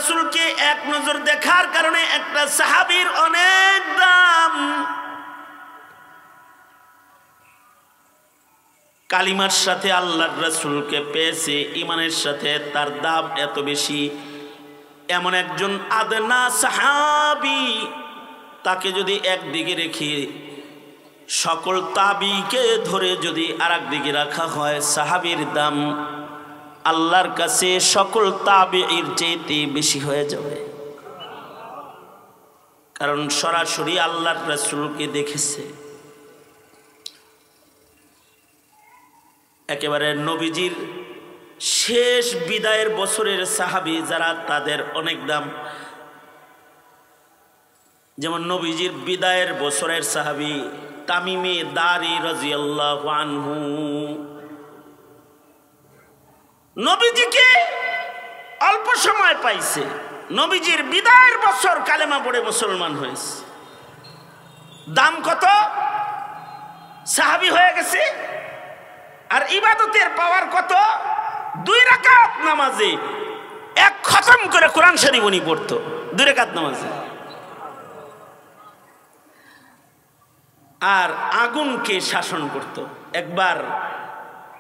রাসূলকে এক নজর দেখার কারণে একটা সাহাবীর অনেক দাম। কালিমার সাথে আল্লাহর রাসূলকে পেয়েছে, ঈমানের সাথে তার দাম এত বেশি। এমন একজন আদনা সাহাবী, তাকে যদি একদিকে রেখে সকল তাবিকে ধরে যদি আরেক দিকে রাখা হয়, সাহাবীর দাম আল্লাহর কাছে সকল তাবিঈর চাইতে বেশি হয়ে যাবে। কারণ সরাসরি আল্লাহর রাসূলকে দেখেছে। একেবারে নবীজির শেষ বিদায়ের বছরের সাহাবী যারা, তাদের অনেক দাম। যেমন নবীজির বিদায়ের বছরের সাহাবী তামিমে দারি রাদিয়াল্লাহু আনহু, নবীজিকে অল্প সময় পাইছে, নবীজির বিদায়ের বছর কালেমা পড়ে মুসলমান হয়েছে। দাম কত? সাহাবী হয়ে গেছে। আর ইবাদতের পাওয়ার কত? 2 রাকাত নামাজে এক খতম করে কোরআন শরীফ উনি পড়তো 2 রাকাত নামাজে। আর আগুনকে শাসন করত। একবার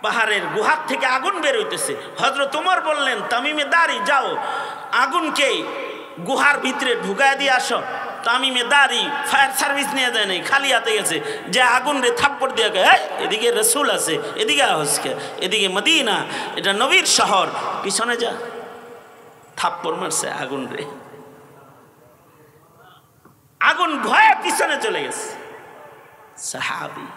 পাহাড়ের গুহার থেকে আগুন বের হইতেছে, হযরত ওমর বললেন তামিমে দারি যাও আগুনকে গুহার ভিতরে ঢুকায় দিয়ে আসো। তামিমে দারি ফায়ার সার্ভিস নিয়ে যায় নাই, খালি হাতে গেছে, যে আগুন রে থাপ্পড় দিয়ে এদিকে রাসূল আছে, এদিকে আহসকে, এদিকে মদিনা, এটা নবীর শহর, পিছনে যা। থাপ্পড় মারছে আগুন রে, আগুন ভয়ে পিছনে চলে গেছে। সাহাবী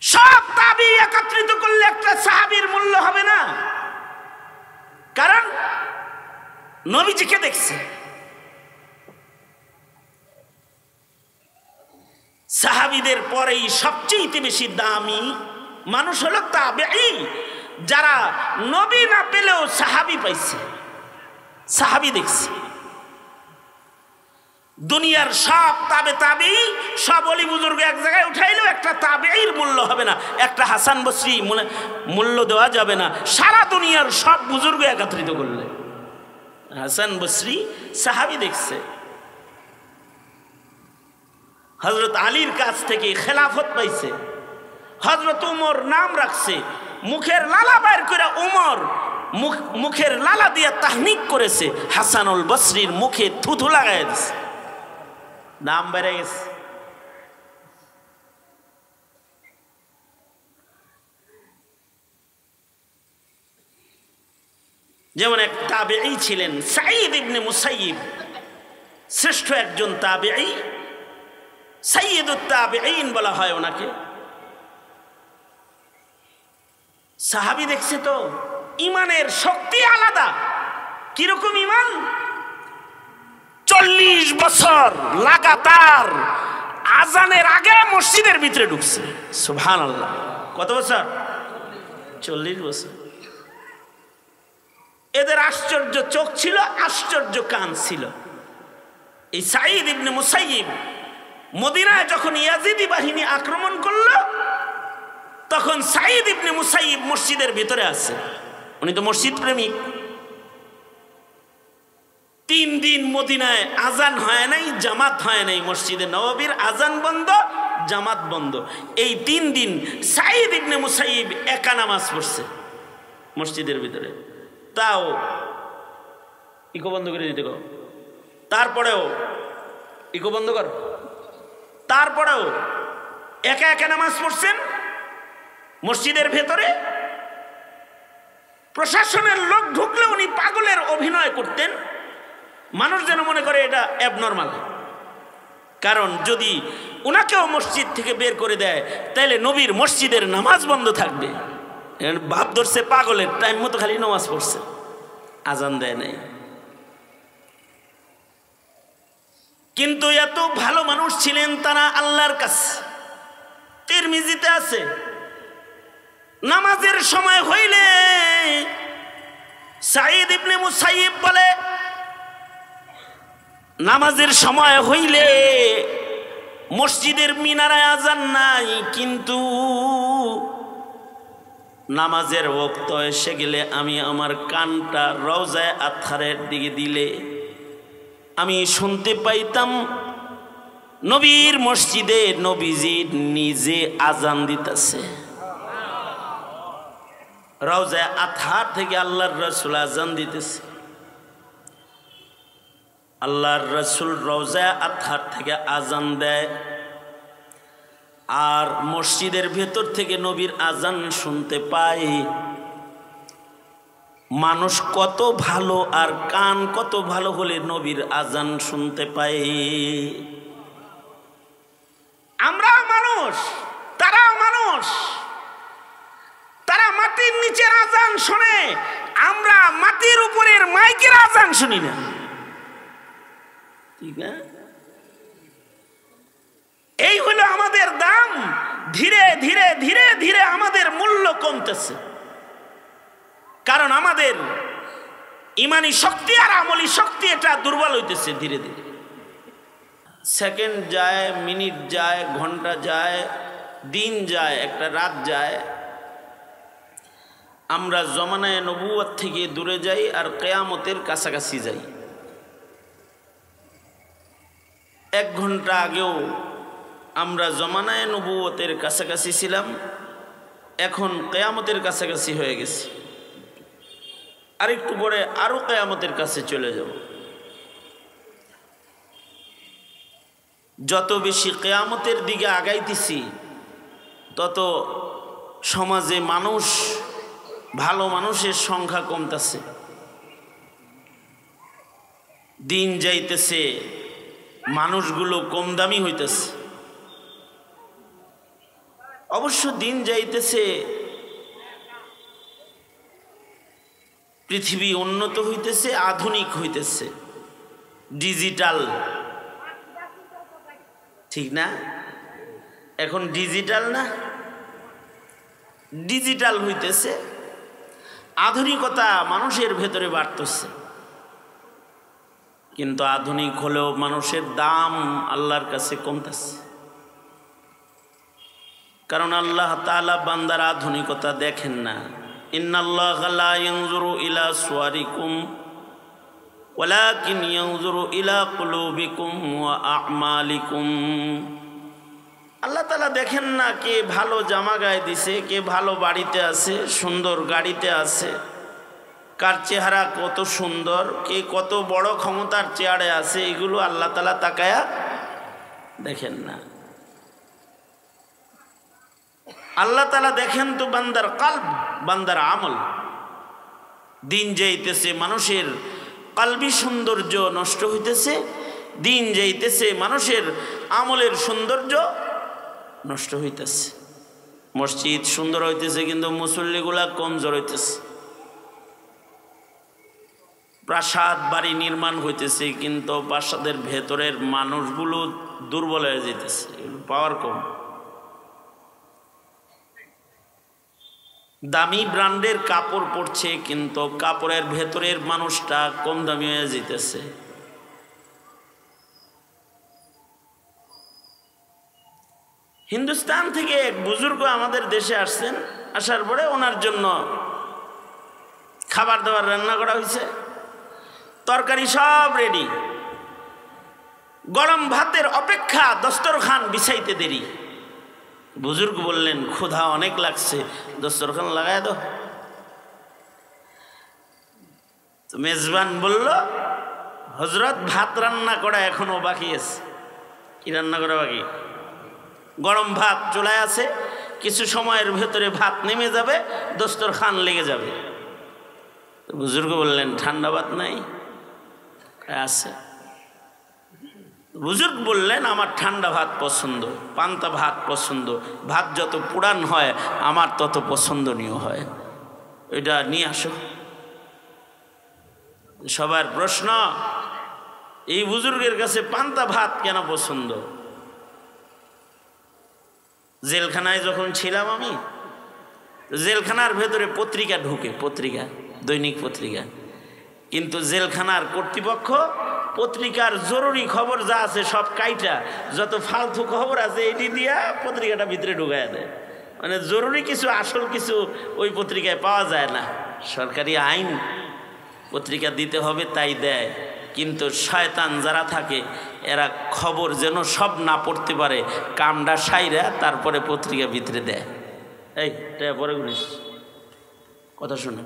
সব তাবি একত্রিত করলে একটা সাহাবীর মূল্য হবে না। কারণ নবীজিকে দেখছে। সাহাবীদের পরেই সবচেয়ে বেশি দামি মানুষ হলো তাবেঈ, যারা নবী না পেলেও সাহাবী পাইছে, সাহাবী দেখছে। দুনিয়ার সব তাবেঈ, সব ওলি বুজুর্গ এক জায়গায় উঠাইলেও একটা তাবেঈর মূল্য হবে না, একটা হাসান বসরি মূল্য দেওয়া যাবে না সারা দুনিয়ার সব বুজুর্গ একত্রিত করলে। হাসান বসরি সাহাবী দেখছে। হযরত আলীর কাছ থেকে খেলাফত পাইছে। হযরত উমর নাম রাখছে, মুখের লালা বাইর করে উমর মুখের লালা দিয়ে তাহনিক করেছে, হাসানুল বসরির মুখে থুথু লাগাই দিছে, নাম বেড়ে গেছে। যেমন এক তাবেঈ ছিলেন সাঈদ ইবনে মুসাইয়িব, শ্রেষ্ঠ একজন তাবেঈ, সাইয়্যিদুত তাবেঈন বলা হয় ওনাকে। সাহাবী দেখছে তো, ইমানের শক্তি আলাদা। কিরকম ইমান? 40 বছর লাগাতার আজানের আগে মসজিদের ভিতরে ঢুকছে। সুবহানাল্লাহ। কত বছর? 40 বছর। এদের আশ্চর্য চোখ ছিল, আশ্চর্য কান ছিল। এই সাঈদ ইবনে মুসাইয়িব মদিনায় যখন ইয়াজিদি বাহিনী আক্রমণ করল, তখন সাঈদ ইবনে মুসাইয়িব মসজিদের ভিতরে আছে। উনি তো মসজিদ প্রেমিক। 3 দিন মদিনায় আজান হয় নাই, জামাত হয় নাই। মসজিদে নববীর আজান বন্ধ, জামাত বন্ধ। এই 3 দিন সাঈদ ইবনে মুসাইয়িব একা নামাজ পড়ছে মসজিদের ভিতরে। তাও ইকো বন্ধ করে দিতে গো, তারপরেও ইকো বন্ধ কর, তারপরেও একা একা নামাজ পড়ছেন মসজিদের ভেতরে। প্রশাসনের লোক ঢুকলে উনি পাগলের অভিনয় করতেন, মানুষ যেন মনে করে এটা অ্যাবনর্মাল। কারণ যদি উনাকেও মসজিদ থেকে বের করে দেয়, তাহলে নবীর মসজিদের নামাজ বন্ধ থাকবে। ভাব ধরছে পাগলের, টাইম মতো খালি নামাজ পড়ছে, আজান দেয় নাই। কিন্তু এত ভালো মানুষ ছিলেন তারা আল্লাহর কাছে। তিরমিজিতে আছে, নামাজের সময় হইলে সাঈদ ইবনে মুসাইয়িব বলে, নামাজের সময় হইলে মসজিদের মিনারায় আজান নাই, কিন্তু নামাজের ওক্ত এসে গেলে আমি আমার কানটা রওজায়ে আতহারের দিকে দিলে আমি শুনতে পাইতাম নবীর মসজিদে নবীজি নিজে আজান দিতেছে। রওজায়ে আতহার থেকে আল্লাহর রাসূল আজান দিতেছে। আল্লাহর রাসূল রওজায়ে আতহার থেকে আজান দেয়, আর মসজিদের ভেতর থেকে নবীর আজান শুনতে পাই। মানুষ কত ভালো আর কান কত ভালো হলে নবীর আজান শুনতে পাই। আমরা মানুষ, তারাও মানুষ। তারা মাটির নিচের আজান শুনে, আমরা মাটির উপরের মাইকের আজান শুনি না। ঠিক না? এই হলো আমাদের দাম। ধীরে ধীরে ধীরে ধীরে আমাদের মূল্য কমতেছে, কারণ আমাদের ইমানি শক্তি আর আমলি শক্তি এটা দুর্বল হইতেছে ধীরে ধীরে। সেকেন্ড যায়, মিনিট যায়, ঘন্টা যায়, দিন যায়, একটা রাত যায়। আমরা জমানায়ে নবুয়ত থেকে দূরে যাই আর কিয়ামতের কাছাকাছি যাই। 1 ঘন্টা আগেও আমরা জমানায়ে নবুয়তের কাছাকাছি ছিলাম, এখন কিয়ামতের কাছাকাছি হয়ে গেছি। আর একটু পরে আরো কিয়ামতের কাছে চলে যাব। যত বেশি কিয়ামতের দিকে আগাইতেছি তত সমাজে মানুষ, ভালো মানুষের সংখ্যা কমতেছে। দিন যাইতেছে, মানুষগুলো কম দামি হইতেছে। অবশ্য দিন যাইতেছে, পৃথিবী উন্নত হইতেছে, আধুনিক হইতেছে, ডিজিটাল। ঠিক না? এখন ডিজিটাল না, ডিজিটাল হইতেছে, আধুনিকতা মানুষের ভেতরে বাড়তেছে। কিন্তু আধুনিক হলেও মানুষের দাম আল্লাহর কাছে কমতেছে, কারণ আল্লাহ তাআলা বান্দার আধুনিকতা দেখেন না। ইন্নাল্লাহা লা ইয়ানজুরু ইলা সুওয়ারিকুম ওয়ালাকিন ইয়ানজুরু ইলা কুলুবিকুম ওয়া আ'মালিকুম। আল্লাহ তাআলা দেখেন না কে ভালো জামা গায়ে দিছে, কে ভালো বাড়িতে আছে, সুন্দর গাড়িতে আছে, কার চেহারা কত সুন্দর, কে কত বড় ক্ষমতার চেয়ারে আছে, এগুলো আল্লাহ তাআলা তাকায়া দেখেন না। আল্লাহ তাআলা দেখেন তো বান্দার কলব, বান্দার আমল। দিন যাইতেছে মানুষের কলবি সৌন্দর্য নষ্ট হইতেছে, দিন যাইতেছে মানুষের আমলের সৌন্দর্য নষ্ট হইতেছে। মসজিদ সুন্দর হইতেছে কিন্তু মুসল্লিগুলা কমজোর হইতেছে। প্রাসাদ বাড়ি নির্মাণ হইতেছে কিন্তু প্রাসাদের ভেতরের মানুষগুলো দুর্বল হয়ে যেতেছে, পাওয়ার কম। দামি ব্র্যান্ডের কাপড় পরছে কিন্তু কাপড়ের ভেতরের মানুষটা কম দামি হয়ে যেতেছে। হিন্দুস্তান থেকে এক বুজুর্গ আমাদের দেশে আসছেন, আসার পরে ওনার জন্য খাবার দাবার রান্না করা হয়েছে, তরকারি সব রেডি। গরম ভাতের অপেক্ষা দস্তরখান বিছাইতে দেরি। বুজুর্গ বললেন ক্ষুধা অনেক লাগছে, দস্তরখান লাগায় দাও। তো মেজবান বলল হযরত ভাত রান্না করা এখনো বাকি আছে। কি রান্না করা বাকি? গরম ভাত চুলায় আছে, কিছু সময়ের ভেতরে ভাত নেমে যাবে, দস্তরখান লেগে যাবে। বুজুর্গ বললেন ঠান্ডা ভাত নাই? আছে। বুজুর্গ বললেন আমার ঠান্ডা ভাত পছন্দ, পান্তা ভাত পছন্দ, ভাত যত পুরান হয় আমার তত পছন্দনীয় হয়, এটা নিয়ে আসো। সবার প্রশ্ন, এই বুজুর্গের কাছে পান্তা ভাত কেন পছন্দ? জেলখানায় যখন ছিলাম আমি, জেলখানার ভেতরে পত্রিকা ঢুকে, পত্রিকা, দৈনিক পত্রিকা, কিন্তু জেলখানার কর্তৃপক্ষ পত্রিকার জরুরি খবর যা আছে সব কাইটা, যত ফালতু খবর আছে এটি দিয়া পত্রিকাটা ভিতরে ঢুকাইয়া দেয়। মানে জরুরি কিছু আসল কিছু ওই পত্রিকায় পাওয়া যায় না। সরকারি আইন পত্রিকা দিতে হবে তাই দেয়, কিন্তু শয়তান যারা থাকে এরা খবর যেন সব না পড়তে পারে কামডা সাইরা তারপরে পত্রিকা ভিতরে দেয়। এই পরে ঘুরিস কথা শুনে,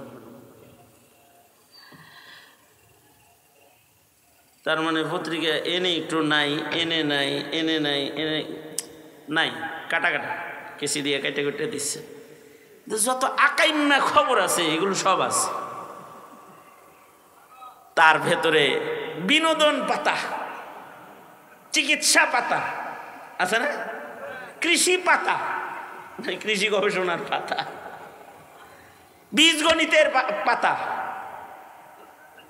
তার মানে পত্রিকা এনে একটু নাই, এনে নাই, এনে নাই, এনে নাই, কাটা কাটা কেসি দিয়ে কেটে কেটে দিচ্ছে। যত আকাইম্মা খবর আছে এগুলো সব আছে। তার ভেতরে বিনোদন পাতা, চিকিৎসা পাতা আছে না, কৃষি পাতা, কৃষি গবেষণার পাতা, বীজগণিতের পাতা,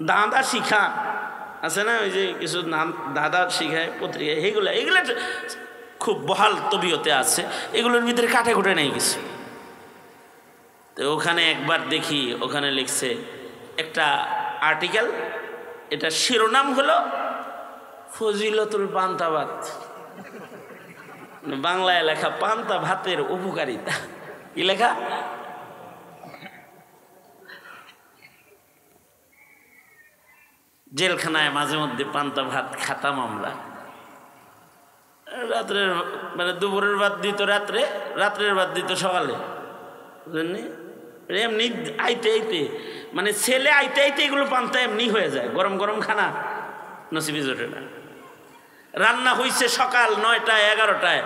দাদা শিখা আছে না, ওই যে কিছু দাদা শিখায় পত্রিকা, এইগুলা এগুলা খুব বহাল তবিয়তে আছে, এগুলোর ভিতরে কাটে কুটে নেই কিছু। তো ওখানে একবার দেখি ওখানে লিখছে একটা আর্টিকেল, এটা শিরোনাম হলো ফজিলতুল পান্তা ভাত, বাংলায় লেখা পান্তা ভাতের উপকারিতা। কি লেখা? জেলখানায় মাঝে মধ্যে পান্তা ভাত খাতাম আমরা। রাত্রের মানে দুপুরের ভাত দিত রাত্রে, রাত্রের ভাত দিত সকালে, বুঝলেন? এমনি আইতে আইতে মানে ছেলে আইতে আইতে এগুলো পান্তা এমনি হয়ে যায়, গরম গরম খানা নসিবে জোটে না। রান্না হইছে সকাল 9টায় 11টায়,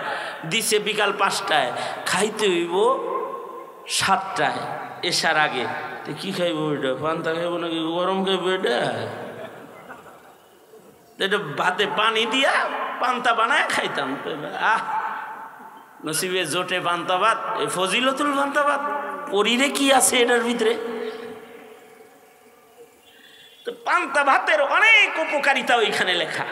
দিছে বিকাল 5টায়, খাইতে হইব 7টায় এসার আগে। তো কি খাইব এটা? পান্তা খাইব নাকি গরম খাইব? এটা ভাতে পানি দিয়া পান্তা বানায় খাইতাম। নসিবে জোটে পান্তা ভাত, এই ফজিলতুল পান্তা ভাত, পরিরে কি আছে এটার ভিতরে? তো পান্তা ভাতের অনেক উপকারিতা ওইখানে লেখা।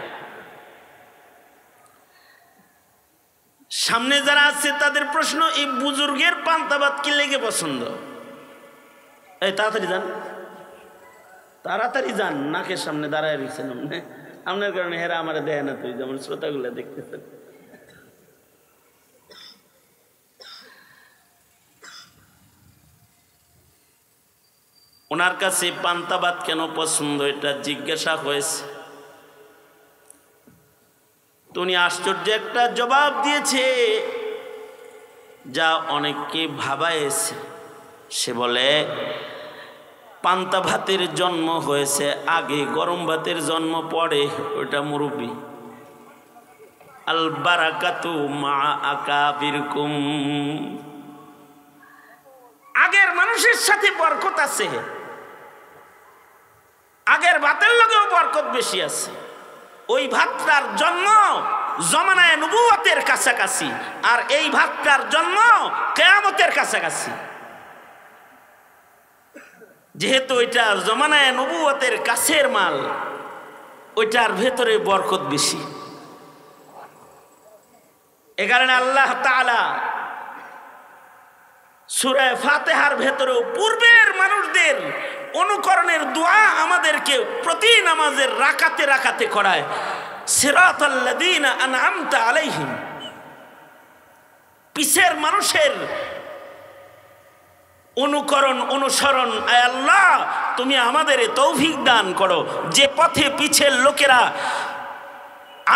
সামনে যারা আছে তাদের প্রশ্ন, এই বুজুর্গের পান্তা ভাত কি লেগে পছন্দ? এই তাড়াতাড়ি যান, তাড়াতাড়ি যান, নাকের সামনে দাঁড়ায় রয়েছেন আপনি, আপনার কারণে হেরা আমার দেয় না, তুই যেমন শ্রোতাগুলো দেখতেছেন। ওনার কাছে পান্তা ভাত কেন পছন্দ এটা জিজ্ঞাসা হয়েছে, তো উনি আশ্চর্য একটা জবাব দিয়েছে যা অনেককে ভাবায়েছে। সে বলে, পান্তা ভাতের জন্ম হয়েছে আগে, গরম ভাতের জন্ম পরে, ওটা মুরব্বি। আল বারাকাতু মা আকাবিরকুম, আগের মানুষের সাথে বরকত আছে, আগের ভাতের লগেও বরকত বেশি আছে। ওই ভাতটার জন্ম জমানায়ে নবুয়তের কাছাকাছি, আর এই ভাতটার জন্ম কিয়ামতের কাছাকাছি। যেহেতু ওইটা জমানায়ে নবুয়তের কাছের মাল, ওইটার ভেতরে বরকত বেশি। এ কারণে আল্লাহ তাআলা সূরা ফাতিহার ভেতরেও পূর্বের মানুষদের অনুকরণের দোয়া আমাদেরকে প্রতি নামাজের রাকাতে রাকাতে করায়। সিরাতাল্লাযীনা আনআমতা আলাইহিম, পিছের মানুষের অনুকরণ অনুসরণ। আয় আল্লাহ, তুমি আমাদের তৌফিক দান করো, যে পথে পিছের লোকেরা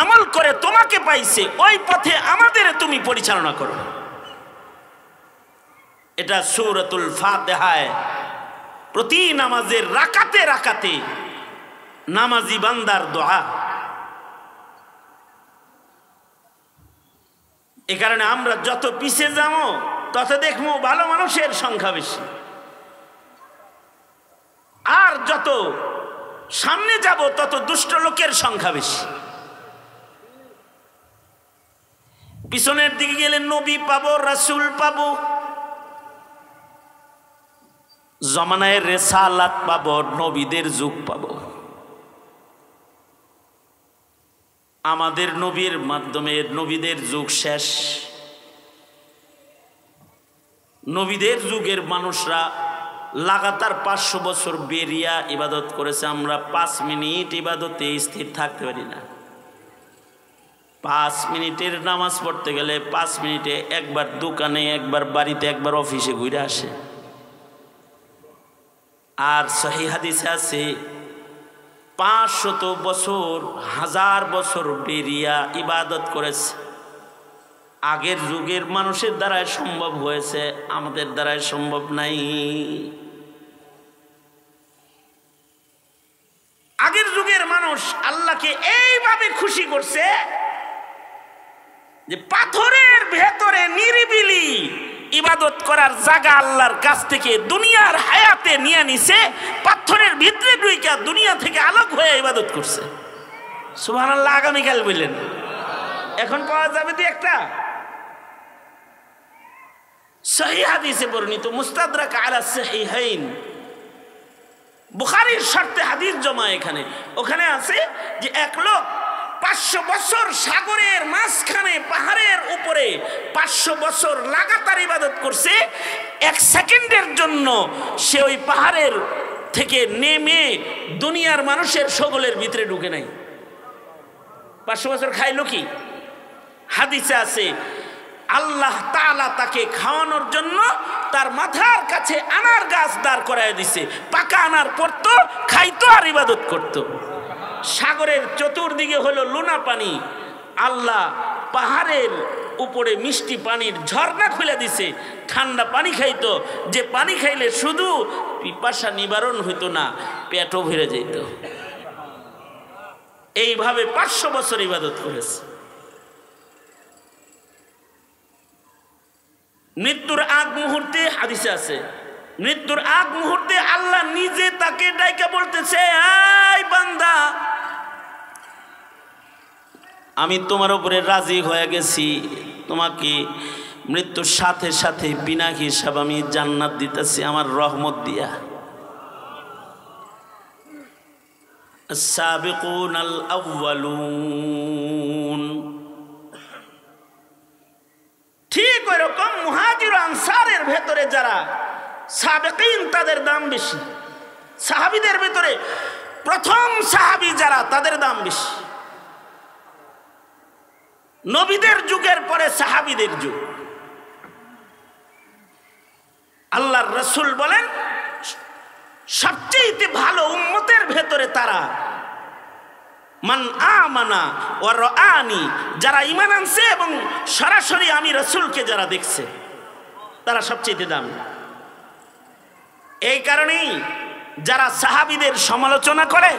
আমল করে তোমাকে পাইছে, ওই পথে আমাদের তুমি পরিচালনা করো। এটা সূরাতুল ফাতিহায় প্রতি নামাজের রাকাতে রাকাতে নামাজি বান্দার দোয়া। এ কারণে আমরা যত পিছে যাবো তত দেখবো ভালো মানুষের সংখ্যা বেশি, আর যত সামনে যাব তত দুষ্ট লোকের সংখ্যা বেশি। পিছনের দিকে গেলে নবী পাবো, রাসূল পাবো, জমানায় রেসালাত পাবো, নবীদের যুগ পাবো। আমাদের নবীর মাধ্যমে নবীদের যুগ শেষ। নবীদের যুগের মানুষরা লাগাতার 500 বছর বেরিয়া ইবাদত করেছে, আমরা 5 মিনিট ইবাদতে স্থির থাকতে পারি না। 5 মিনিটের নামাজ পড়তে গেলে 5 মিনিটে একবার দোকানে, একবার বাড়িতে, একবার অফিসে ঘুরে আসে। আর সহিহ হাদিসে আছে 500 বছর, 1000 বছর বেরিয়া ইবাদত করেছে। আগের যুগের মানুষের দ্বারাই সম্ভব হয়েছে, আমাদের দ্বারাই সম্ভব নাই। আগের যুগের মানুষ আল্লাহকে এইভাবে খুশি করছে যে পাথরের ভেতরে নিরিবিলি ইবাদত করার জায়গা আল্লাহর কাছ থেকে দুনিয়ার হায়াতে নিয়ে নিছে, পাথরের ভিতরে ঢুইকা দুনিয়া থেকে আলোক হয়ে ইবাদত করছে। সুবহানাল্লাহ। আগামীকাল বললেন, এখন পাওয়া যাবে তো একটা সহিহ হাদিসে বর্ণিত মুস্তাদরাক আলা সহিহাইন, বুখারীর শর্তে হাদিস জমা এখানে, ওখানে আছে যে এক লোক 500 বছর সাগরের মাঝখানে পাহাড়ের উপরে 500 বছর লাগাতার ইবাদত করছে। 1 সেকেন্ডের জন্য সে ওই পাহাড়ের থেকে নেমে দুনিয়ার মানুষের সকলের ভিতরে ঢুকে নাই। 500 বছর খাইলো কি? হাদিসে আছে আল্লাহ তাআলা তাকে খাওয়ানোর জন্য তার মাথার কাছে আনার গাছ দাঁড় করায় দিছে, পাকা আনার পড়তো, খাইতো আর ইবাদত করতো। সাগরের চতুর্দিকে হলো লোনা পানি, আল্লাহ পাহাড়ের উপরে মিষ্টি পানির ঝর্ণা খুলে দিছে, ঠান্ডা পানি খাইতো, যে পানি খাইলে শুধু পিপাসা নিবারণ হইতো না, পেটও ভরে যেত। এইভাবে 500 বছর ইবাদত করেছে। মৃত্যুর আগ মুহূর্তে হাদিসে আছে, মৃত্যুর আগ মুহূর্তে আল্লাহ নিজে তাকে ডাইকা বলতেছে, আয় বান্দা, আমি তোমার উপরে রাজি হয়ে গেছি, তোমাকে মৃত্যুর সাথে সাথে বিনা হিসাব আমি জান্নাত দিতেছি আমার রহমত দিয়া। আস-সাবিকুনাল আউয়ালুন, ঠিক ওই রকম মুহাজির ও আনসারের ভেতরে যারা সাবেকিন তাদের দাম বেশি, সাহাবীদের ভেতরে প্রথম সাহাবী যারা তাদের দাম বেশি। নবীদের যুগের পরে সাহাবীদের যুগ। আল্লাহর রাসূল বলেন সবচেয়ে ভালো উম্মতের ভেতরে তারা মান আমানা ওয়া রাআনি, যারা ঈমান আনছে এবং সরাসরি আমি রাসূলকে যারা দেখছে, তারা সবচেয়ে দামি। এই কারণেই যারা সাহাবীদের সমালোচনা করে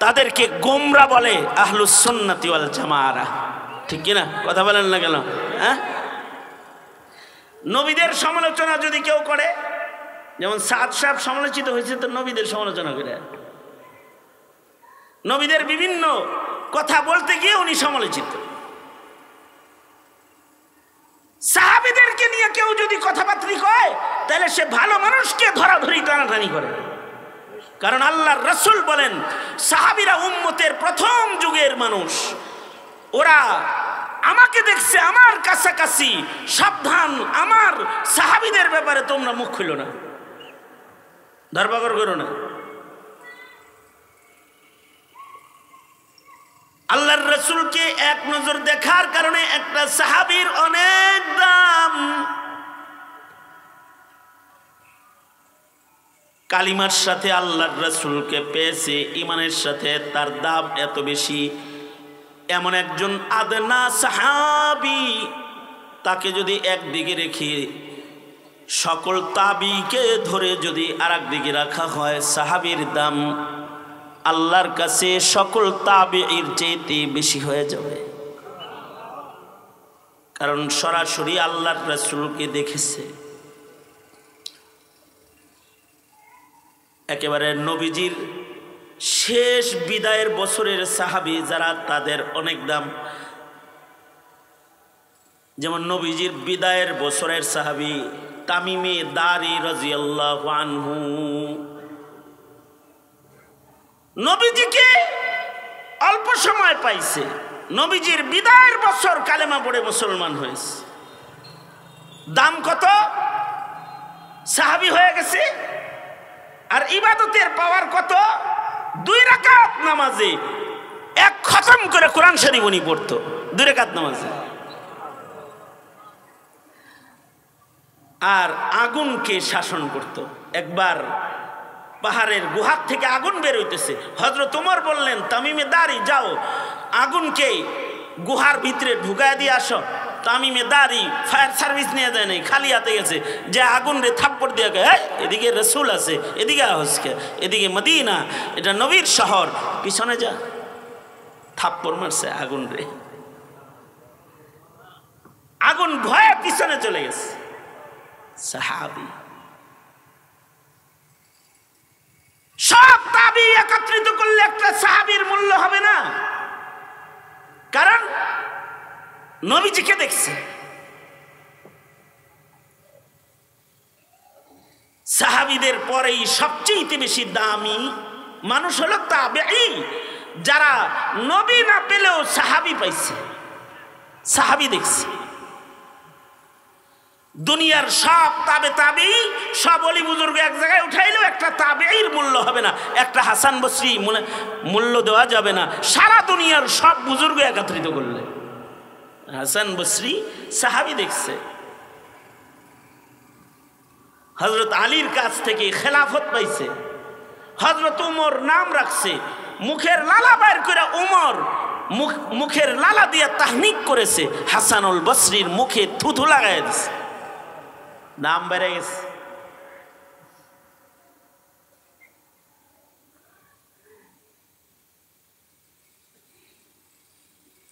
তাদেরকে গোমরা বলে আহলুস সুন্নাতি ওয়াল জামাআহ। ঠিক কি না? কথা বলেন না কেন? হ্যাঁ, নবীদের সমালোচনা যদি কেউ করে, যেমন সাদ সাহেব সমালোচিত হয়েছে তো নবীদের সমালোচনা করে, নবীদের বিভিন্ন কথা বলতে গিয়ে উনি সমালোচিত। সাহাবীদেরকে নিয়ে কেউ যদি কথাবার্তা কয় তাহলে সে ভালো মানুষকে ধরাধরি টানাটানি করে। কারণ আল্লাহর রাসূল বলেন সাহাবীরা উম্মতের প্রথম যুগের মানুষ, ওরা আমাকে দেখছে আমার কাছাকাছি, সাবধান আমার সাহাবীদের ব্যাপারে তোমরা মুখ খুলো না, ধরপাকড় করো না। আল্লাহর রাসূলকে এক নজর দেখার কারণে একটা সাহাবীর অনেক দাম। কালিমার সাথে আল্লাহর রাসূলকে পেয়েছে, ঈমানের সাথে তার দাম এত বেশি। এমন একজন আদনা সাহাবী, তাকে যদি একদিকে রেখে সকল তাবিকে ধরে যদি আরেক দিকে রাখা হয়, সাহাবীর দাম আল্লাহর কাছে সকল তাবিঈর চাইতে বেশি হয়ে যাবে। কারণ সরাসরি আল্লাহর রাসূলকে দেখেছে। একেবারে নবীজির শেষ বিদায়ের বছরের সাহাবী যারা, তাদের অনেক দাম। যেমন নবীজির বিদায়ের বছরের সাহাবী তামিমে দারি রাদিয়াল্লাহু আনহু, নবীজিকে অল্প সময় পাইছে, নবীজির বিদায়ের বছর কালেমা পড়ে মুসলমান হয়েছে। দাম কত? সাহাবী হয়ে গেছে। আর ইবাদতের পাওয়ার কত? 2 রাকাত নামাজে 1 খতম করে কোরআন শরীফ উনি পড়তো 2 রাকাত নামাজে। আর আগুনকে শাসন করত। একবার পাহাড়ের গুহার থেকে আগুন বের হইতেছে, হযরত ওমর বললেন তামিমে দারি যাও আগুনকে গুহার ভিতরে ঢুকায় দিয়ে আসো। তামিমে দারি ফায়ার সার্ভিস নিয়ে যায় নাই, খালি হাতে গেছে, যে আগুন রে থাপ্পড় দিয়ে এদিকে রসুল আছে, এদিকে আহসকে, এদিকে মদিনা, এটা নবীর শহর, পিছনে যা। থাপ্পড় মারছে আগুন রে, আগুন ভয়ে পিছনে চলে গেছে। সাহাবী সব তাবি একত্রিত করলে একটা সাহাবীর মূল্য হবে না, কারণ নবীজিকে দেখছে। সাহাবীদের পরেই সবচেয়ে বেশি দামি মানুষ হলো তাবেঈ, যারা নবী না পেলেও সাহাবী পাইছে, সাহাবী দেখছে। দুনিয়ার সব তাবেঈ সব ওলি বুজুর্গ এক জায়গায় উঠাইলেও একটা তাবেঈর মূল্য হবে না, একটা হাসান বসরি মূল্য দেওয়া যাবে না সারা দুনিয়ার সব বুজুর্গ একত্রিত করলে। হাসান বসরি সাহাবী দেখছে। হযরত আলীর কাছ থেকে খেলাফত পাইছে। হযরত উমর নাম রাখছে, মুখের লালা বাইর করে উমর মুখের লালা দিয়ে তাহনিক করেছে, হাসানুল বসরির মুখে থুথু লাগাই দিছে, নাম বেড়ে গেছে।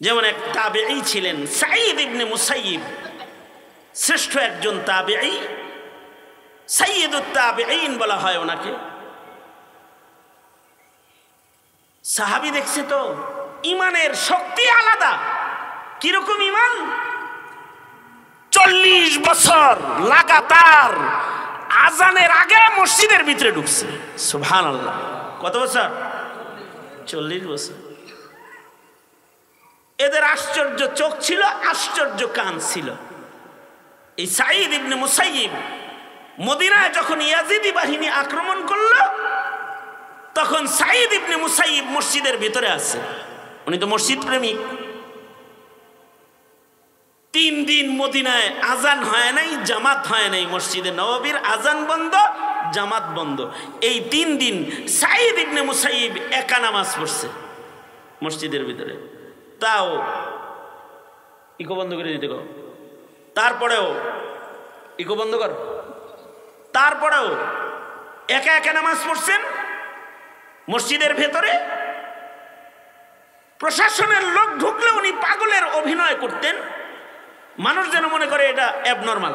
যেমন এক তাবেঈ ছিলেন সাঈদ ইবনে মুসাইয়িব, শ্রেষ্ঠ একজন তাবেঈ, সাইয়্যিদুত তাবেঈন বলা হয় ওনাকে। সাহাবী দেখছে তো, ইমানের শক্তি আলাদা। কিরকম ইমান? 40 বছর লাগাতার আজানের আগে মসজিদের ভিতরে ঢুকছে। সুবহানাল্লাহ। কত বছর? 40 বছর। এদের আশ্চর্য চোখ ছিল, আশ্চর্য কান ছিল। এই সাঈদ ইবনে মুসাইয়িব মদিনায় যখন ইয়াজিদি বাহিনী আক্রমণ করলো, তখন সাঈদ ইবনে মুসাইয়িব মসজিদের ভিতরে আছে। উনি তো মসজিদ প্রেমিক। 3 দিন মদিনায় আজান হয় নাই, জামাত হয় নাই। মসজিদে নববীর আজান বন্ধ, জামাত বন্ধ। এই 3 দিন সাঈদ ইবনে মুসাইয়িব একা নামাজ পড়ছে মসজিদের ভিতরে। তাও ইকো বন্ধ করে দিতে গো, তারপরেও ইকো বন্ধ কর, তারপরেও একা একা নামাজ পড়ছেন মসজিদের ভেতরে। প্রশাসনের লোক ঢুকলে উনি পাগলের অভিনয় করতেন, মানুষ যেন মনে করে এটা অ্যাবনর্মাল।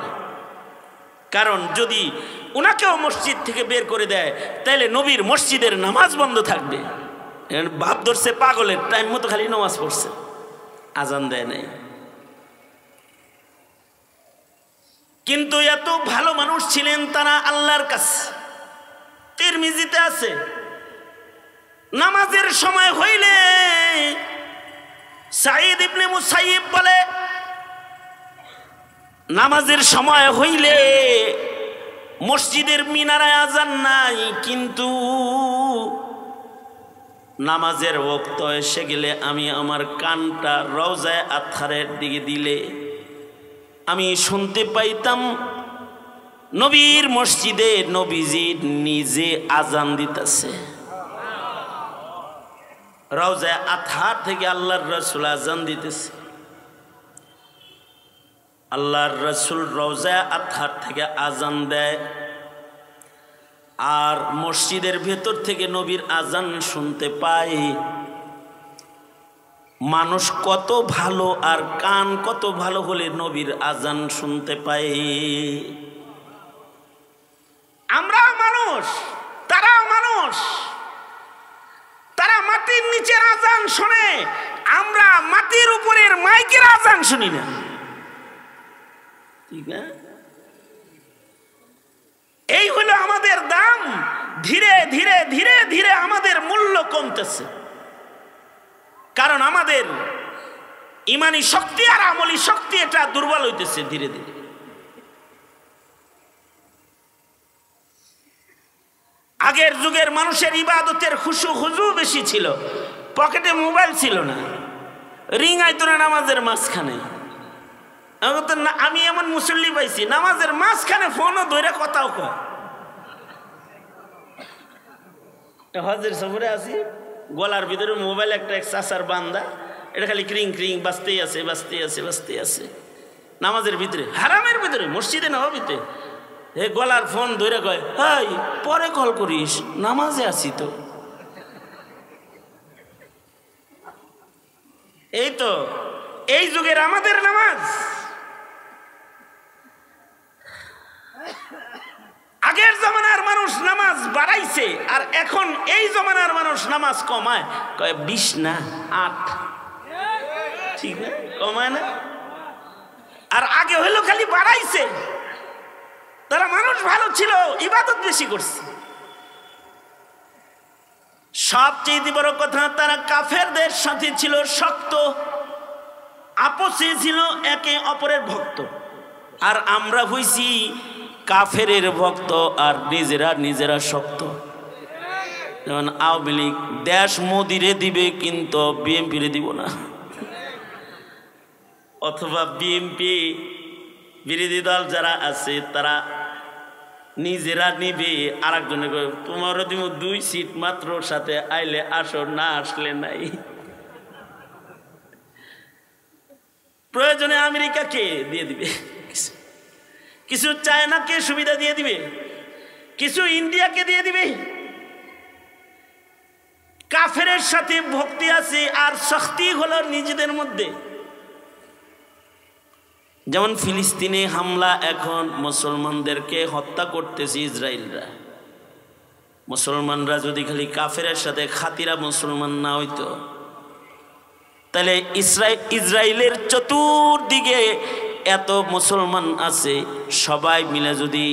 কারণ যদি উনাকেও মসজিদ থেকে বের করে দেয়, তাহলে নবীর মসজিদের নামাজ বন্ধ থাকবে। ভাব ধরছে পাগলের, টাইম মতো খালি নামাজ পড়ছে, আজান দেয় নাই। কিন্তু এত ভালো মানুষ ছিলেন তারা আল্লাহর কাছে। তিরমিজিতে আছে, নামাজের সময় হইলে সাঈদ ইবনে মুসাইয়িব বলে, নামাজের সময় হইলে মসজিদের মিনারায় আজান নাই, কিন্তু নামাজের ওয়াক্ত এসে গেলে আমি আমার কানটা রওজায়ে আতহারের দিকে দিলে আমি শুনতে পাইতাম নবীর মসজিদে নবীজি নিজে আজান দিতেছে। রওজায়ে আতহার থেকে আল্লাহর রাসূল আজান দিতেছে। আল্লাহর রাসূল রওজায়ে আতহার থেকে আজান দেয়, আর মসজিদের ভেতর থেকে নবীর আজান শুনতে পাই। মানুষ কত ভালো আর কান কত ভালো হলে নবীর আজান শুনতে পাই। আমরা মানুষ, তারাও মানুষ। তারা মাটির নিচের আজান শুনে, আমরা মাটির উপরের মাইকের আজান শুনি না, ঠিক না? এই হলো আমাদের দাম। ধীরে ধীরে ধীরে ধীরে আমাদের মূল্য কমতেছে, কারণ আমাদের ইমানি শক্তি আর আমলি শক্তি এটা দুর্বল হইতেছে ধীরে ধীরে। আগের যুগের মানুষের ইবাদতের খুশু হুজু বেশি ছিল, পকেটে মোবাইল ছিল না, রিং আইতো না নামাজের মাঝখানে। আমি এমন মুসল্লি পাইছি নামাজের মাঝখানে ফোনও ধরে কথাও কয়। হজের সফরে আছি, গলার ভিতরে মোবাইল একটা চাচার বান্দা, এটা খালি ক্রিং ক্রিং বাজতেই আছে বাজতেই আছে বাজতেই আছে। নামাজের ভিতরে, হারামের ভিতরে, মসজিদে নববীতে হে গলার ফোন ধরে কয়, হাই পরে কল করিস, নামাজে আছি তো। এই তো এই যুগের আমাদের নামাজ। আগের জমানার মানুষ নামাজ বাড়াইছে, আর এখন এই জমানার মানুষ নামাজ কমায়, কয় 20 না 8, ঠিক না? কমায় না। আর আগে হইলো খালি বাড়াইছে। তারা মানুষ ভালো ছিল, ইবাদত বেশি করছে। সবচেয়ে বড় কথা, তারা কাফেরদের সাথে ছিল শক্ত, আপসে ছিল একে অপরের ভক্ত। আর আমরা হইছি কাফেরের ভক্ত আর নিজেরা নিজেরা শক্ত। যেমন আওয়ামী লীগ দেশ মোদিরে দিবে কিন্তু বিএনপিরে দিব না, অথবা বিএনপি বিরোধী দল যারা আছে তারা নিজেরা নিবে, আর একজনে তোমারও দিব 2 সিট মাত্র, সাথে আইলে আসো, না আসলে নাই। প্রয়োজনে আমেরিকাকে দিয়ে দিবে, কিছু চায়নাকে সুবিধা দিয়ে দিবে, কিছু ইন্ডিয়াকে দিয়ে দিবে। কাফেরের সাথে ভক্তি আছে আর শক্তি হলো নিজেদের মধ্যে। যেমন ফিলিস্তিনে হামলা, এখন মুসলমানদেরকে হত্যা করতেছে ইসরায়েলরা। মুসলমানরা যদি খালি কাফেরের সাথে খাতিরা মুসলমান না হইতো, তাহলে ইসরায়েলের চতুর্দিকে এত মুসলমান আছে, সবাই মিলে যদি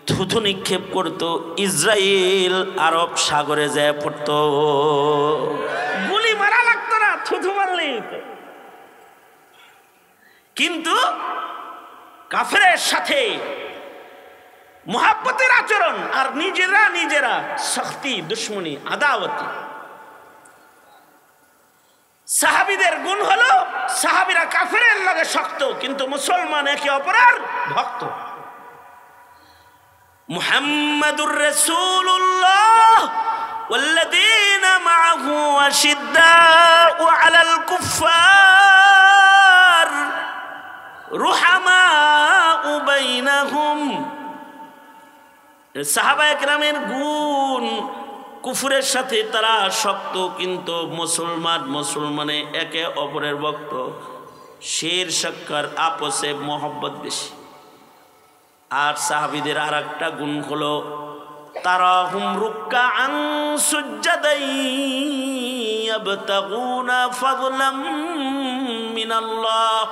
থুথু নিক্ষেপ করতো, ইসরায়েল আরব সাগরে যায় পড়তো, গুলি মারা লাগতো না, থুথু মারলেই হতো। কিন্তু কাফেরের সাথে মুহাব্বতের আচরণ, আর নিজেরা নিজেরা শক্তি, দুশ্মনী, আদাওয়াতি। সাহাবীদের গুণ হলো সাহাবীরা কাফেরের লগে শক্ত, কিন্তু মুসলমান একে অপরের ভক্ত। মুহাম্মাদুর রাসূলুল্লাহ ওয়াল্লাযীনা মাআহু আশিদ্দাউ আলাল কুফফার রুহামাউ বাইনাহুম। সাহাবায়ে কেরামের গুণ, কুফরের সাথে তারা শক্ত, কিন্তু মুসলমানে একে অপরের ভক্ত। শের শক্কর, আপসে মোহব্বত বেশি। আর সাহাবীদের আর একটা গুণ হলো তারাহুম রুকআন সুজদান ইয়াবতাগুনা ফাদলাম মিনাল্লাহ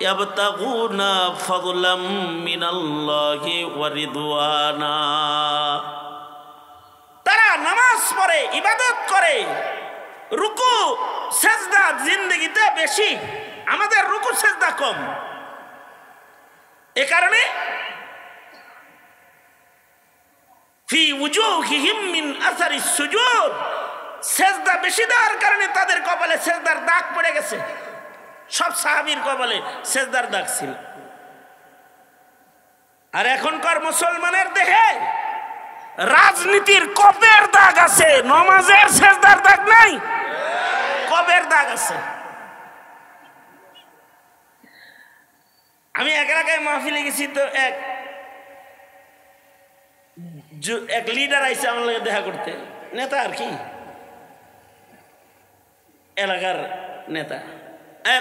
ইয়াবতাগুনা ফাদলাম মিনাল্লাহি ওয়া রিদওয়ানা। তারা নামাজ পড়ে, ইবাদত করে, রুকু সেজদা জিন্দেগিতে বেশি, আমাদের রুকু সেজদা কম। এ কারণে ফি উজুহিহিম মিন আসারিস সুজুদ, সেজদা বেশি দেওয়ার কারণে তাদের কপালে সেজদার দাগ পড়ে গেছে। সব সাহাবীর কপালে সেজদার দাগ ছিল। আর এখনকার মুসলমানের দেহে রাজনীতির কবের দাগ আছে, নমাজের সেজদার দাগ নাই, কবের দাগ আছে। আমি এক এলাকায় মাহফিলে গেছি, তো এক লিডার আইসে আমার লগে দেখা করতে, নেতা আর কি, এলাকার নেতা।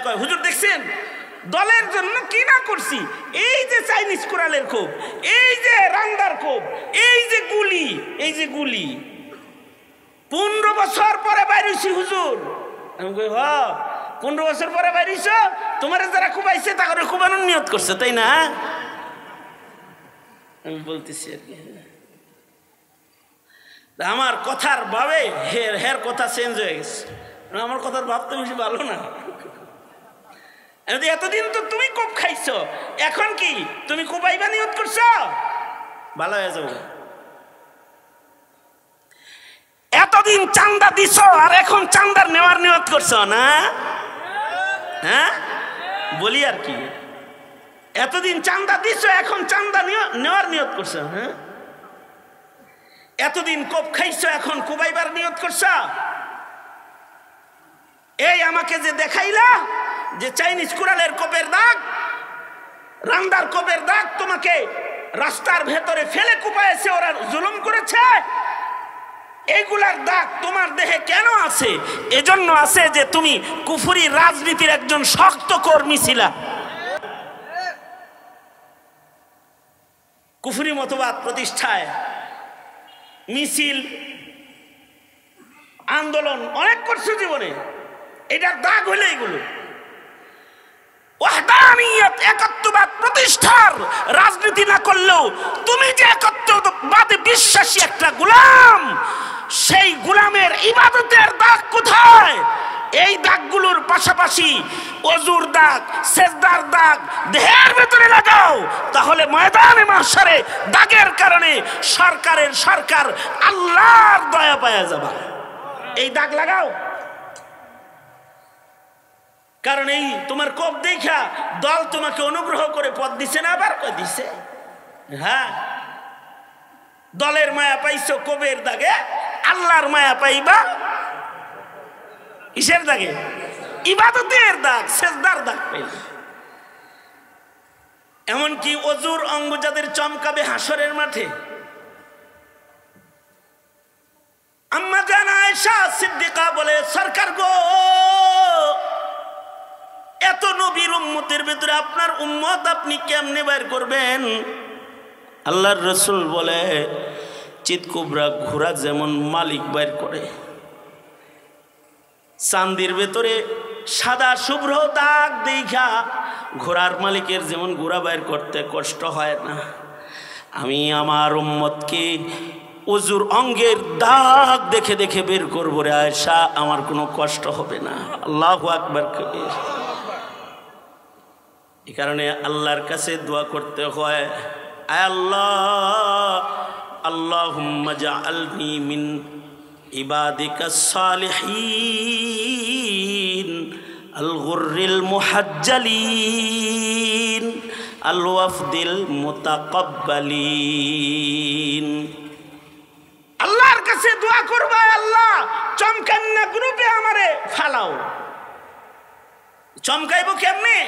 কয় হুজুর দেখছেন দলের জন্য কি না করছি, এই যে চাইনিজ কোরালের ক্ষোভ, এই যে রান্দার ক্ষোভ, এই যে গুলি, এই যে গুলি 15 বছর পরে বাইরেছি হুজুর। আমি কই হ 15 বছর পরে বাইরেছ, তোমার যারা খুবাইছে তাকে খুবানোর নিয়ত করছে, তাই না? আমি বলতেছি আর কি, আমার কথার ভাবে হের কথা চেঞ্জ হয়ে গেছে। আমার কথার ভাব তো বেশি ভালো না। এতদিন তো তুমি কোপ খাইছো, এখন কি তুমি কোপাইবা নিয়ত করছো, ভালো হয়ে যাবো। এত এতদিন চান্দা দিছ আর এখন চান্দার নেওয়ার নিয়ত করছো না? হ্যাঁ বলি আর কি, এতদিন চান্দা দিছ এখন চান্দা নেওয়ার নিয়ত করছো? হ্যাঁ এতদিন কোপ খাইছো এখন কুবাইবার নিয়ত করছো? এই আমাকে যে দেখাইলা যে চাইনিজ কুড়ালের কোপের দাগ, রান্দার কোপের দাগ, তোমাকে রাস্তার ভেতরে ফেলে কুপাইছে, ওরা জুলুম করেছে, এইগুলার দাগ তোমার দেহে কেন আছে? এজন্য আছে যে তুমি কুফরি রাজনীতির একজন শক্ত কর্মী ছিলা। কুফরি মতবাদ প্রতিষ্ঠায় মিছিল আন্দোলন অনেক করছো জীবনে, এটার দাগ হলে এগুলো। ওয়াহদানিয়ত একত্ববাদ প্রতিষ্ঠার রাজনীতি না করলেও তুমি যে একত্ববাদে বিশ্বাসী একটা গোলাম, সেই গোলামের ইবাদতের দাগ কোথায়? এই দাগগুলোর পাশাপাশি ওযুর দাগ, সেজদার দাগ দেহের ভেতরে লাগাও, তাহলে ময়দানে মাহশারে দাগের কারণে সরকার আল্লাহর দয়া পাওয়া যাবে। এই দাগ লাগাও, কারণ এই তোমার কোপ দেখা দল তোমাকে অনুগ্রহ করে পদ দিছে না? আবার দিছে। হ্যাঁ দলের মায়া পাইছো কোপের দাগে, আল্লাহর মায়া পাইবা কিসের দাগে? ইবাদতের দাগ, সেজদার দাগ পাইবে। এমনকি ওযুর অঙ্গ যাদের চমকাবে হাসরের মাঠে, আম্মা জান আয়েশা সিদ্দিকা বলে, সরকার গো, এত নবীর উম্মতের ভিতরে আপনার উম্মত আপনি কেমনে বের করবেন? আল্লাহর রাসূল বলে, চিতকুবরা ঘোড়া যেমন মালিক বের করে, চান্দির ভেতরে সাদা শুভ্র দাগ দেখা ঘোড়ার মালিকের যেমন ঘোড়া বের করতে কষ্ট হয় না, আমি আমার উম্মতকে ওযুর অঙ্গের দাগ দেখে দেখে বের করবো রে আয়েশা, আমার কোনো কষ্ট হবে না। আল্লাহু আকবার কবির। এই কারণে আল্লাহর কাছে দোয়া করতে হয়, আয় আল্লাহ, আল্লাহুম্মা জাআলনি মিন ইবাদিকাস সালিহিন আল গুররিল মুহাজ্জালিন আল ওয়াফদিল মুতাকাব্বালিন। আল্লাহর কাছে দোয়া করবা, আল্লাহ চমকান্না গ্রুপে আমারে ফালাও। চমকাইব কেমনে?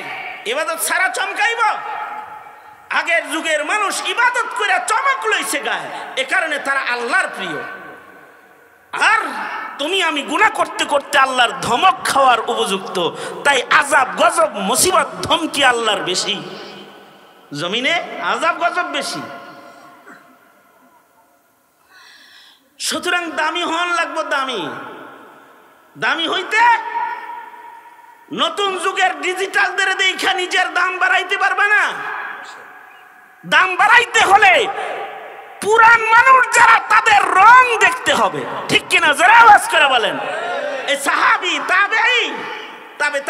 ইবাদত ছাড়া চমকাইব? আগের যুগের মানুষ ইবাদত করে চমক লইছে গায়ে, এ কারণে তারা আল্লাহর প্রিয়। আর তুমি আমি গুনাহ করতে করতে আল্লাহর ধমক খাওয়ার উপযুক্ত, তাই আযাব গজব মুসিবত ধমকি আল্লাহর বেশি, জমিনে আযাব গজব বেশি। সুতরাং দামি হন লাগবো, দামি হইতে নতুন যুগের ডিজিটালদের দেখা নিজের দাম বাড়াইতে পারবে না। দাম বাড়াইতে হলে পুরান মানুষ যারা, তাদের রং দেখতে হবে, ঠিক কিনা? যারা আওয়াজ করে বলেন, এই সাহাবী, তাবেঈ,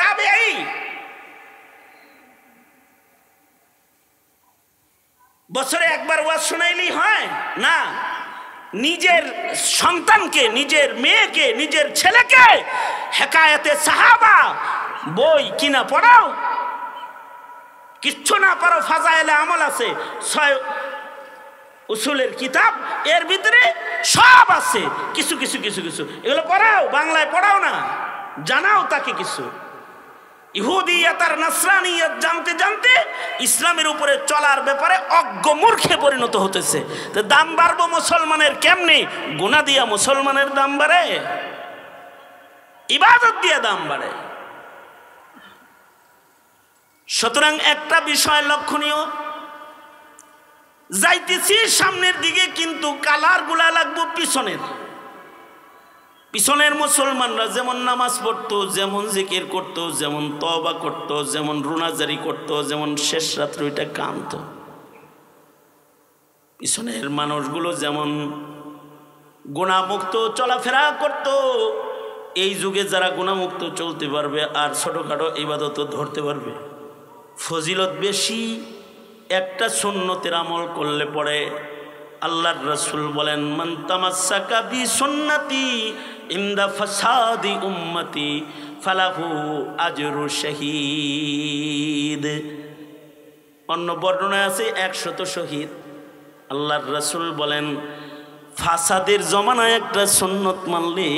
তাবেঈ বছরে একবার ওয়াজ শোনাইলেই হয় না। নিজের সন্তানকে, নিজের মেয়েকে, নিজের ছেলেকে হেকায়েতে সাহাবা বই কিনা পড়াও। কিচ্ছু না পারো, ফাজায়েলে আমল আছে, 6 উসুলের কিতাব, এর ভিতরে সব আছে, কিছু এগুলো পড়াও, বাংলায় পড়াও না, জানাও তাকে কিছু। ইহুদিয়াত আর নাসরানিয়াত জানতে জানতে ইসলামের উপরে চলার ব্যাপারে অজ্ঞ মূর্খে পরিণত হতেছে। তো দাম বাড়বো মুসলমানের কেমনে? গুনাহ দিয়া মুসলমানের দাম বাড়ে, ইবাদত দিয়ে দাম বাড়ে। সুতরাং একটা বিষয় লক্ষণীয়, যাইতেছি সামনের দিকে, কিন্তু কালার গুলা লাগবো পিছনের মুসলমানরা যেমন নামাজ পড়তো, যেমন জিকির করতো, যেমন তওবা করতো, যেমন রুনাজারি করতো, যেমন শেষ রাত্রে ওইটা কাঁদতো, পিছনের মানুষগুলো যেমন গুনাহমুক্ত চলাফেরা করতো, এই যুগে যারা গুনাহমুক্ত চলতে পারবে আর ছোটখাটো ইবাদতও ধরতে পারবে, ফজিলত বেশি। একটা সুন্নতের আমল করলে পরে আল্লাহর রাসূল বলেন, মান তামাসসাকা বি সুন্নতি ইনদা ফাসাদি উম্মতি ফালাহু আজরু শহীদ। অন্য বর্ণনায় আছে 100 শহীদ। আল্লাহর রাসূল বলেন, ফাসাদের জমানায় একটা সুন্নত মানলে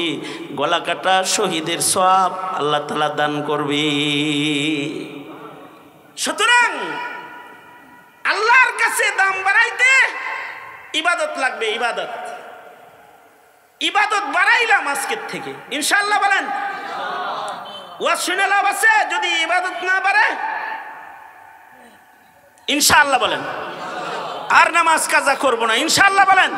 গলা কাটা শহীদের সওয়াব আল্লাহ তাআলা দান করবে। সুতরাং আল্লাহর কাছে দাম বাড়াইতে ইবাদত লাগবে। ইবাদত ইবাদত বাড়াইলাম আজকের থেকে ইনশাআল্লাহ। বলেন ওয়াজ শুনে লাভ আছে যদি ইবাদত না বাড়ে? ইনশাআল্লাহ বলেন। আর নামাজ কাজা করব না ইনশাআল্লাহ বলেন।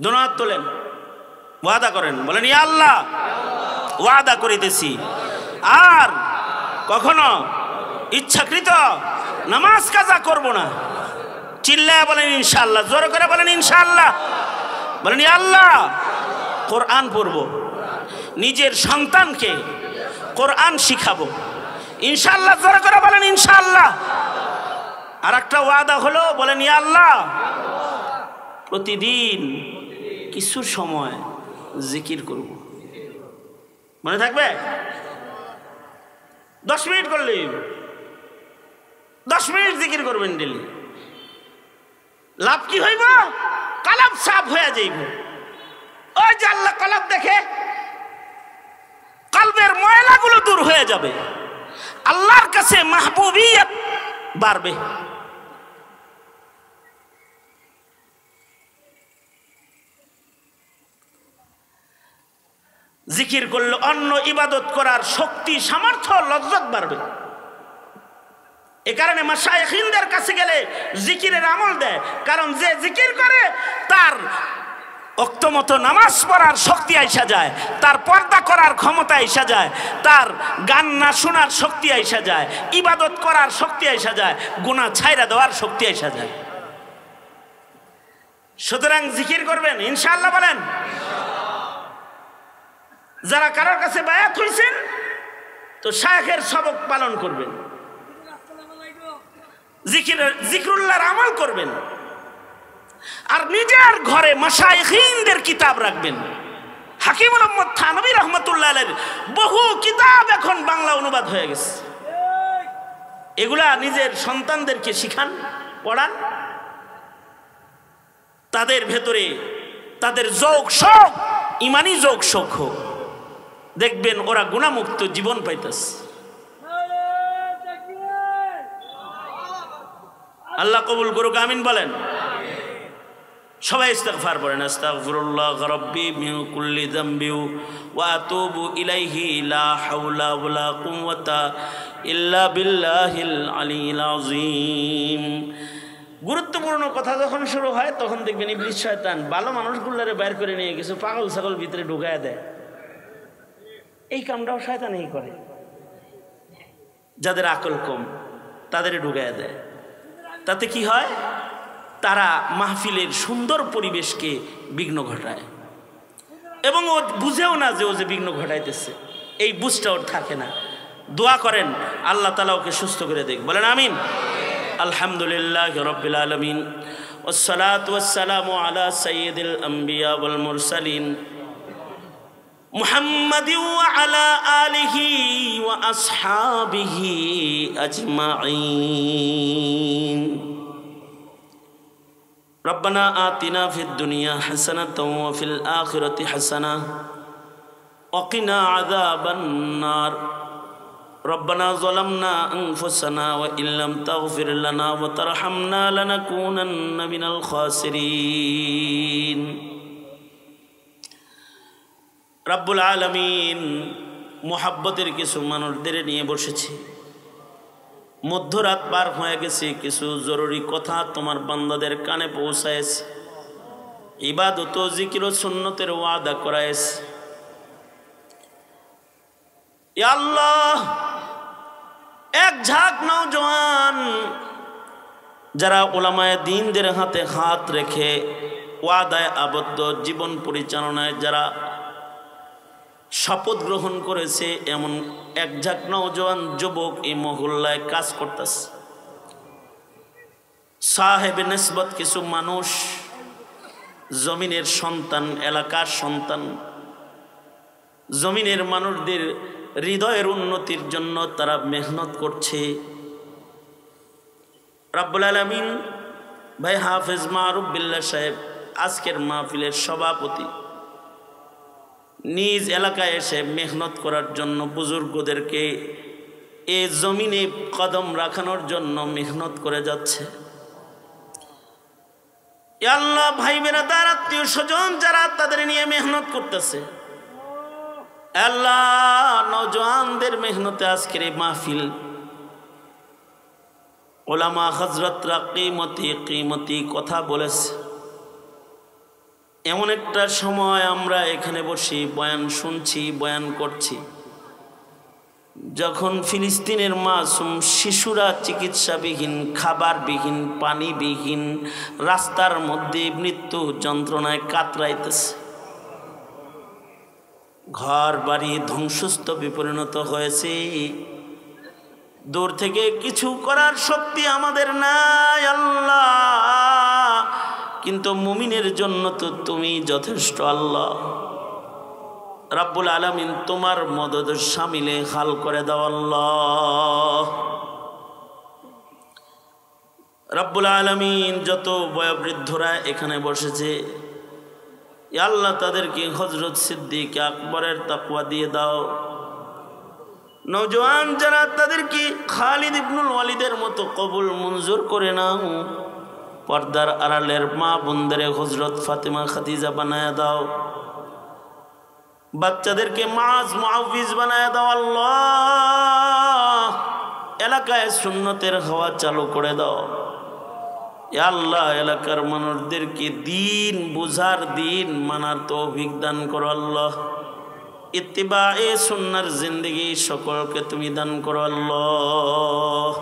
দুনাত তোলেন, ওয়াদা করেন, বলেন ইয়া আল্লাহ ওয়াদা করিতেছি আর কখনো ইচ্ছাকৃত নামাজ কাজা করব না। চিল্লায় বলেন ইনশাআল্লাহ, জোর করে বলেন ইনশাআল্লাহ। বলেন ইয়া আল্লাহ কোরআন পড়ব, নিজের সন্তানকে কোরআন শিখাবো ইনশাআল্লাহ, জোর করে বলেন ইনশাআল্লাহ। আর একটা ওয়াদা হলো, বলেন ইয়া আল্লাহ প্রতিদিন কিছু সময় জিকির করব। মনে থাকবে? 10 মিনিট করলে 10 মিনিট জিকির করবেন ডেলি। লাভ কি হইব? কলব সাফ হয়ে যাইব। ওই যে আল্লাহ কলব দেখে, কলবের ময়লাগুলো দূর হয়ে যাবে, আল্লাহর কাছে মাহবুবিয়ত বাড়বে। জিকির করলে অন্য ইবাদত করার শক্তি, সামর্থ্য, লজ্জত বাড়বে। এ কারণে মাশায়েখিনদের কাছে গেলে জিকিরের আমল দেয়, কারণ যে জিকির করে তার ওয়াক্ত মতো নামাজ পড়ার শক্তি আইসা যায়, তার পর্দা করার ক্ষমতা আইসা যায়, তার গান না শোনার শক্তি আইসা যায়, ইবাদত করার শক্তি আইসা যায়, গুনাহ ছাইরা দেওয়ার শক্তি আইসা যায়। সুতরাং জিকির করবেন ইনশাআল্লাহ বলেন। যারা কারোর কাছে বায়াত হইছেন তো শায়েখের সবক পালন করবেন, জিকরুল্লাহর আমল করবেন, আর নিজের ঘরে মাশায়েখিনদের কিতাব রাখবেন। হাকিমুল উম্মত থানভী রাহমাতুল্লাহ আলাইহির বহু কিতাব এখন বাংলা অনুবাদ হয়ে গেছে। এগুলা নিজের সন্তানদেরকে শিখান, পড়ান, তাদের ভেতরে তাদের যৌক শোক, ইমানি যৌক শোক হোক, দেখবেন ওরা গুনাহমুক্ত জীবন পাইতেছে। আল্লাহ কবুল করুক, আমিন বলেন। সবাই ইস্তিগফার পড়েন। আস্তাগফিরুল্লাহ রাব্বি মিন কুল্লি যামবি ওয়া আতুবু ইলাইহি লা হাওলা ওয়ালা কুওয়াতা ইল্লা বিল্লাহিল আলিয়্যিল আযীম। গুরুত্বপূর্ণ কথা যখন শুরু হয় তখন দেখবেন ইবলিস শয়তান ভালো মানুষগুলোরে বাইর করে নিয়ে কিছু পাগল ছাগল ভিতরে ঢুকায় দেয়। এই কামটাও শয়তানই করে, যাদের আকল কম তাদের ঢুকায় দেয়। তাতে কি হয়? তারা মাহফিলের সুন্দর পরিবেশকে বিঘ্ন ঘটায়, এবং ও বুঝেও না যে ও যে বিঘ্ন ঘটাইতেছে, এই বুঝটা ওর থাকে না। দোয়া করেন আল্লাহ তাআলা ওকে সুস্থ করে দেখ, বলেন আমিন। আলহামদুলিল্লাহ রাব্বিল আলামিন, ওয়াসসালাতু ওয়াসসালামু আলা সাইয়্যিদিল আম্বিয়া ওয়াল মুরসালিন মুহাম্মাদি ওয়া আলা আলিহি ওয়া আসহাবিহি আজমাইন। রব্বানা আতিনা ফিদ দুনিয়া হাসানাতাও ওয়া ফিল আখিরাতি হাসানাহ ওয়া কিনা আযাবান নার। রব্বানা যালামনা আনফুসানা ওয়া ইল্লাম তাগফির লানা ওয়া তারহামনা লানাকুনান্না মিনাল খাসিরিন। রব্বুল আলামিন মুহাব্বতের কিছু মানুষদের নিয়ে বসেছে। মধ্যরাত পার হয়ে গেছে, কিছু জরুরি কথা তোমার বান্দাদের কানে পৌঁছায়েছে, ইবাদত ও জিকির ও সুন্নতের ওয়াদা করায়েছে। ইয়া আল্লাহ, এক ঝাঁক নওজোয়ান যারা উলামায়ে দ্বীনদের হাতে হাত রেখে ওয়াদায় আবদ্ধ জীবন পরিচালনায় যারা শপথ গ্রহণ করেছে, এমন এক ঝাঁক নওজোয়ান যুবক এই মহল্লায় কাজ করতেছে। সাহেব নিসবত কিছু মানুষ, জমিনের সন্তান, এলাকার সন্তান, জমিনের মানুষদের হৃদয়ের উন্নতির জন্য তারা মেহনত করছে। রব্বুল আলামিন ভাই হাফেজ মারুফ বিল্লাহ সাহেব আজকের মাহফিলের সভাপতি, নিজ এলাকায় এসে মেহনত করার জন্য বুজুর্গদেরকে এ জমিনে কদম রাখানোর জন্য মেহনত করে যাচ্ছে। আল্লাহ ভাই বেরাদার আত্মীয় স্বজন যারা তাদের নিয়ে মেহনত করতেছে, আল্লাহ নওজওয়ানদের মেহনতে আজকের এই মাহফিল, ওলামা হযরতরা কিমতি কথা বলেছে। এমন একটা সময় আমরা এখানে বসে বয়ান শুনছি, বয়ান করছি, যখন ফিলিস্তিনের মাসুম শিশুরা চিকিৎসাবিহীন, খাবারবিহীন, পানিবিহীন রাস্তার মধ্যে মৃত্যু যন্ত্রণায় কাতরাইতেছে, ঘর বাড়ি ধ্বংসস্তূপে পরিণত হয়েছে। দূর থেকে কিছু করার শক্তি আমাদের নাই আল্লাহ, কিন্তু মুমিনের জন্য তো তুমি যথেষ্ট আল্লাহ। রাব্বুল আলামিন তোমার মদদ শামিলে হাল করে দাও আল্লাহ। রাব্বুল আলামিন যত বয়োবৃদ্ধরা এখানে বসেছে, ইয়া আল্লাহ তাদেরকে হযরত সিদ্দিক আকবরের তাকওয়া দিয়ে দাও। নওজওয়ান যারা তাদেরকে খালিদ ইবনুল ওয়ালিদের মতো কবুল মঞ্জুর করে নাও। পর্দার আড়ালের মা বোনদের হযরত ফাতেমা খাদিজা বানায়া দাও। বাচ্চাদেরকে মাজ মুআফিজ বানায়া দাও আল্লাহ। এলাকায় সুন্নতের হাওয়া চালু করে দাও ইয়া আল্লাহ। এলাকার মানুষদেরকে দিন বুঝার, দিন মানার তৌফিক দান করো আল্লাহ। ইত্তিবায়ে সুন্নাহর জিন্দেগি সকলকে তুমি দান করো আল্লাহ।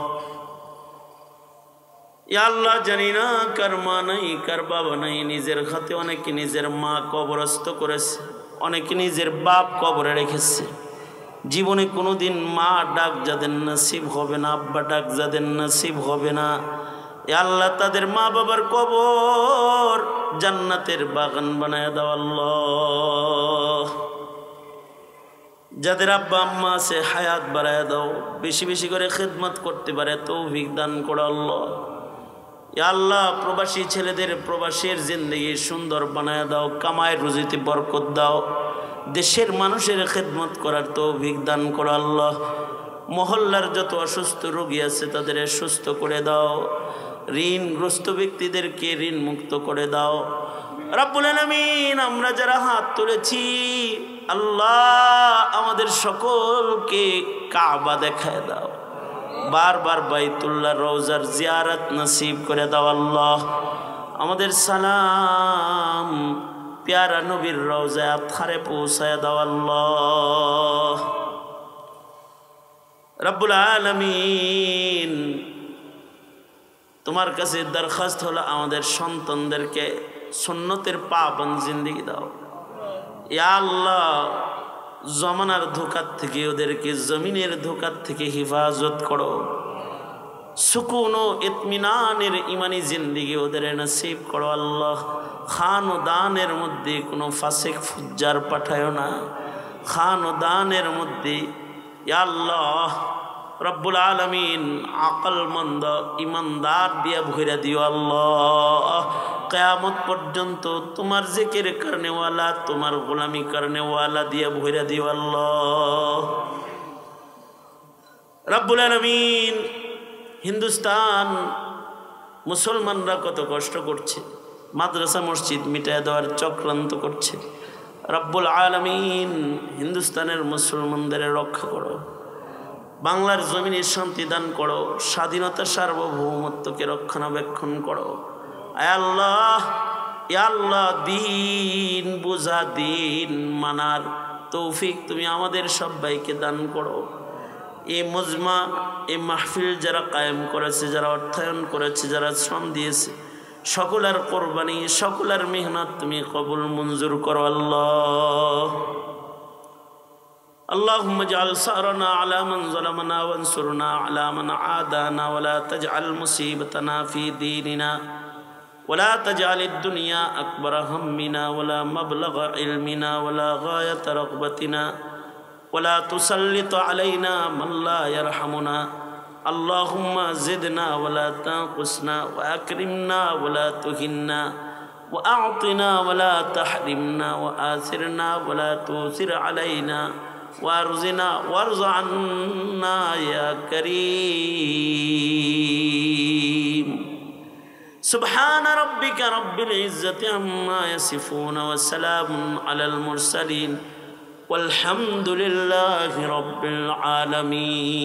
ইয়া আল্লাহ জানি না কার মা নাই, কার বাবা নাই, নিজের হাতে অনেকে নিজের মা কবরস্থ করেছে, অনেকে নিজের বাপ কবরে রেখেছে। জীবনে কোনোদিন মা ডাক যাদের নসিব হবে না, আব্বা ডাক যাদের নসিব হবে না, ইয়া আল্লাহ তাদের মা বাবার কবর জান্নাতের বাগান বানায় দাও আল্লাহ। যাদের আব্বা আম্মা আছে হায়াত বাড়ায় দাও, বেশি বেশি করে খিদমত করতে পারে তৌফিক দান করো আল্লাহ। ইয়া আল্লাহ প্রবাসী ছেলেদের প্রবাসীর জিন্দেগি সুন্দর বানায় দাও, কামায় রুজিতে বরকত দাও, দেশের মানুষের খিদমত করার তৌফিক দান করো আল্লাহ। মহল্লার যত অসুস্থ রোগী আছে তাদের সুস্থ করে দাও, ঋণগ্রস্ত ব্যক্তিদেরকে ঋণ মুক্ত করে দাও। রাব্বুল আলামিন আমরা যারা হাত তুলেছি আল্লাহ আমাদের সকলকে কাবা দেখায় দাও, বারবার বাইতুল্লাহ রওজার জিয়ারত নসিব করে দাও আল্লাহ। আমাদের সালাম প্যারা নবীর রওজায় আতহারে পৌঁছায় দাও আল্লাহ। রাব্বুল আলামিন তোমার কাছে দরখাস্ত হলো আমাদের সন্তানদেরকে সুন্নতের পাবন জিন্দেগি দাও ইয়া আল্লাহ। জমানার ধোকার থেকে ওদেরকে জমিনের ধোকার থেকে হেফাজত করো, সুকুন ও ইতমিনানের ইমানি জিন্দেগি ওদের নসিব করো আল্লাহ। খান ও দানের মধ্যে কোনো ফাসিক ফুজ্জার পাঠায় না, খান ও দানের মধ্যে ইয়া আল্লাহ রব্বুল আলামিন আকলমন্দ ইমানদার দিয়া ভরে দিও আল্লাহ। কিয়ামত পর্যন্ত তোমার জিকির করনেওয়ালা, তোমার গোলামি করনেওয়ালা দিয়া ভরে দিও আল্লাহ। রব্বুল আলামিন হিন্দুস্তান মুসলমানরা কত কষ্ট করছে, মাদ্রাসা মসজিদ মিটায় দেওয়ার চক্রান্ত করছে। রব্বুল আলামিন হিন্দুস্তানের মুসলমানদের রক্ষা করো, বাংলার জমিনে শান্তি দান করো, স্বাধীনতা সার্বভৌমত্বকে রক্ষণাবেক্ষণ করো। আয় আল্লাহ, ইয়া আল্লাহ দিন বুঝা, দিন মানার তৌফিক তুমি আমাদের সবাইকে দান করো। এই মজমা, এই মাহফিল যারা কায়েম করেছে, যারা অর্থায়ন করেছে, যারা শ্রম দিয়েছে, সকলের কোরবানি, সকলের মেহনত তুমি কবুল মঞ্জুর করো আল্লাহ। اللهم اجعل ثأرنا على من ظلمنا وانصرنا على من عادانا ولا تجعل مصيبتنا في ديننا ولا تجعل الدنيا أكبر همنا ولا مبلغ علمنا ولا غاية رغبتنا ولا تسلط علينا من لا يرحمنا اللهم زدنا ولا تنقصنا وأكرمنا ولا تهنا وأعطنا ولا تحرمنا وآثرنا ولا تؤثر علينا وارزنا وارض عنا يا كريم سبحان ربك رب العزة عما يصفون وسلام على المرسلين والحمد لله رب العالمين